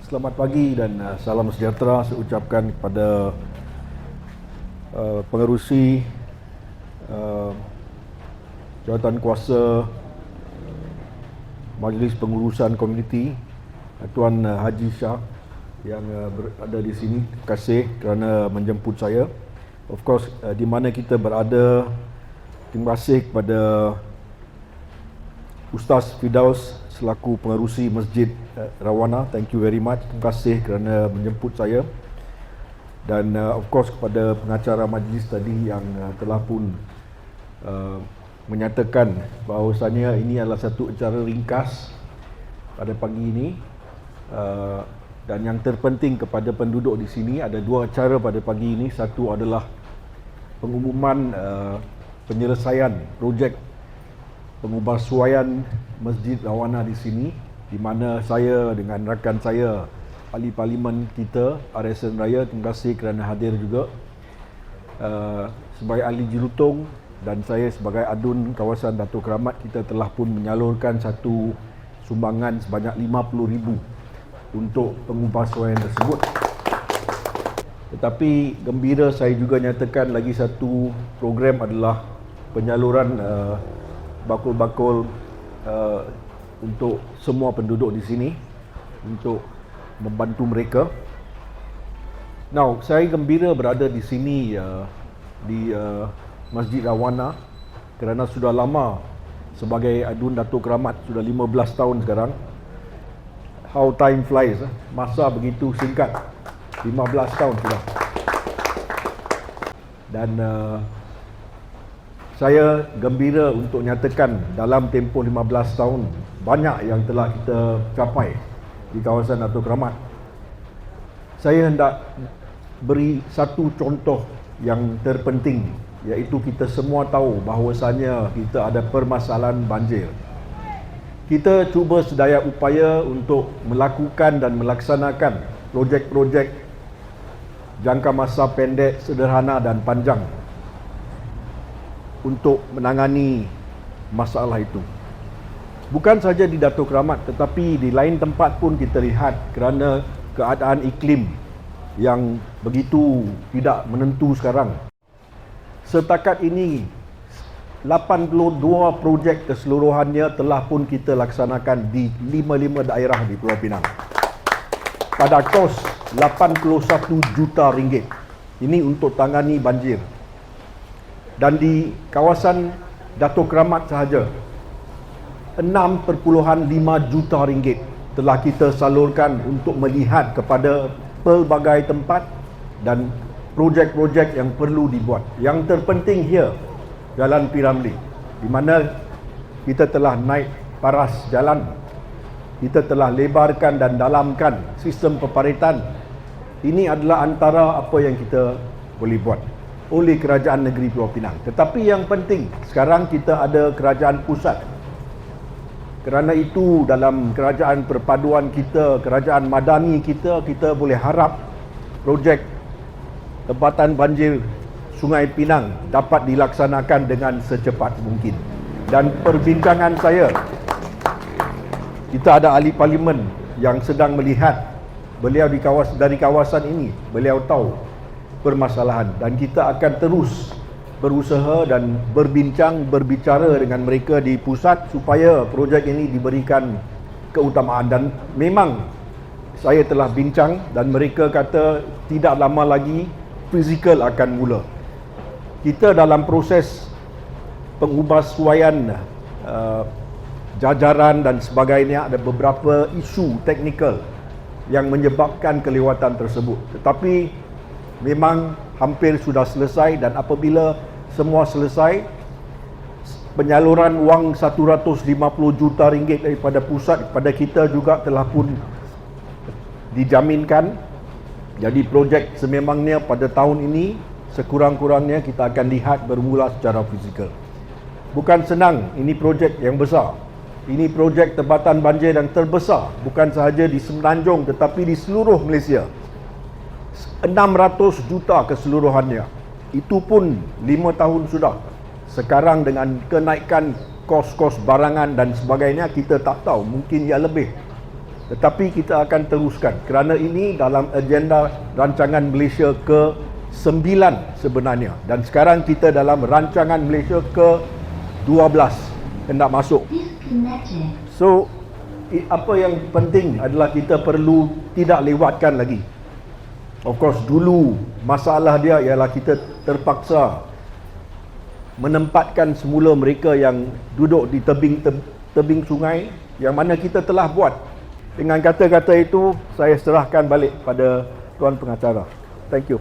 Selamat pagi dan salam sejahtera saya ucapkan kepada pengerusi jawatan kuasa Majlis Pengurusan Komuniti Tuan Haji Shah yang berada di sini. Terima kasih kerana menjemput saya. Of course, di mana kita berada, terima kasih kepada Ustaz Firdaus selaku pengerusi Masjid Rawana. Thank you very much. Terima kasih kerana menjemput saya. Dan of course kepada pengacara majlis tadi yang telah pun menyatakan bahawasanya ini adalah satu acara ringkas pada pagi ini. Dan yang terpenting kepada penduduk di sini, ada dua acara pada pagi ini. Satu adalah pengumuman penyelesaian projek pengubahsuaian Masjid Rawana di sini, di mana saya dengan rakan saya ahli parlimen kita RSN Raya, terima kasih kerana hadir juga sebagai ahli jurutung, dan saya sebagai adun kawasan Datuk Keramat. Kita telah pun menyalurkan satu sumbangan sebanyak 50,000 untuk pengubahsuaian tersebut. Tetapi gembira saya juga nyatakan lagi satu program adalah penyaluran bakul-bakul untuk semua penduduk di sini untuk membantu mereka. Now, saya gembira berada di sini di Masjid Rawana kerana sudah lama sebagai adun Datuk Keramat, sudah 15 tahun sekarang. How time flies, masa begitu singkat, 15 tahun sudah. Dan saya gembira untuk nyatakan dalam tempoh 15 tahun banyak yang telah kita capai di kawasan Datuk Keramat. Saya hendak beri satu contoh yang terpenting, iaitu kita semua tahu bahawasanya kita ada permasalahan banjir. Kita cuba sedaya upaya untuk melakukan dan melaksanakan projek-projek jangka masa pendek, sederhana dan panjang untuk menangani masalah itu. Bukan saja di Datuk Keramat, tetapi di lain tempat pun kita lihat kerana keadaan iklim yang begitu tidak menentu sekarang. Setakat ini 82 projek keseluruhannya telah pun kita laksanakan di 55 daerah di Pulau Pinang pada kos 81 juta ringgit. Ini untuk tangani banjir. Dan di kawasan Datuk Keramat sahaja 6.5 juta ringgit telah kita salurkan untuk melihat kepada pelbagai tempat dan projek-projek yang perlu dibuat. Yang terpenting here, Jalan P. Ramlee, di mana kita telah naik paras jalan, kita telah lebarkan dan dalamkan sistem peparitan. Ini adalah antara apa yang kita boleh buat oleh Kerajaan Negeri Pulau Pinang. Tetapi yang penting, sekarang kita ada kerajaan pusat. Kerana itu dalam kerajaan perpaduan kita, kerajaan madani kita, kita boleh harap projek tempatan banjir Sungai Pinang dapat dilaksanakan dengan secepat mungkin. Dan perbincangan saya, kita ada ahli parlimen yang sedang melihat, beliau dari kawasan ini, beliau tahu permasalahan, dan kita akan terus berusaha dan berbicara dengan mereka di pusat supaya projek ini diberikan keutamaan. Dan memang saya telah bincang dan mereka kata tidak lama lagi fizikal akan mula. Kita dalam proses pengubahsuaian jajaran dan sebagainya, ada beberapa isu teknikal yang menyebabkan kelewatan tersebut. Tetapi memang hampir sudah selesai, dan apabila semua selesai, penyaluran wang 150 juta ringgit daripada pusat kepada kita juga telah pun dijaminkan. Jadi projek sememangnya pada tahun ini sekurang-kurangnya kita akan lihat bermula secara fizikal. Bukan senang, ini projek yang besar. Ini projek tempatan banjir yang terbesar, bukan sahaja di Semenanjung tetapi di seluruh Malaysia. 600 juta keseluruhannya. Itu pun 5 tahun sudah. Sekarang dengan kenaikan kos-kos barangan dan sebagainya, kita tak tahu, mungkin ia lebih. Tetapi kita akan teruskan kerana ini dalam agenda rancangan Malaysia ke-9 sebenarnya. Dan sekarang kita dalam rancangan Malaysia ke-12 hendak masuk. So, apa yang penting adalah kita perlu tidak lewatkan lagi. Of course, dulu masalah dia ialah kita terpaksa menempatkan semula mereka yang duduk di tebing sungai, yang mana kita telah buat. Dengan kata-kata itu, saya serahkan balik pada Tuan Pengacara. Thank you.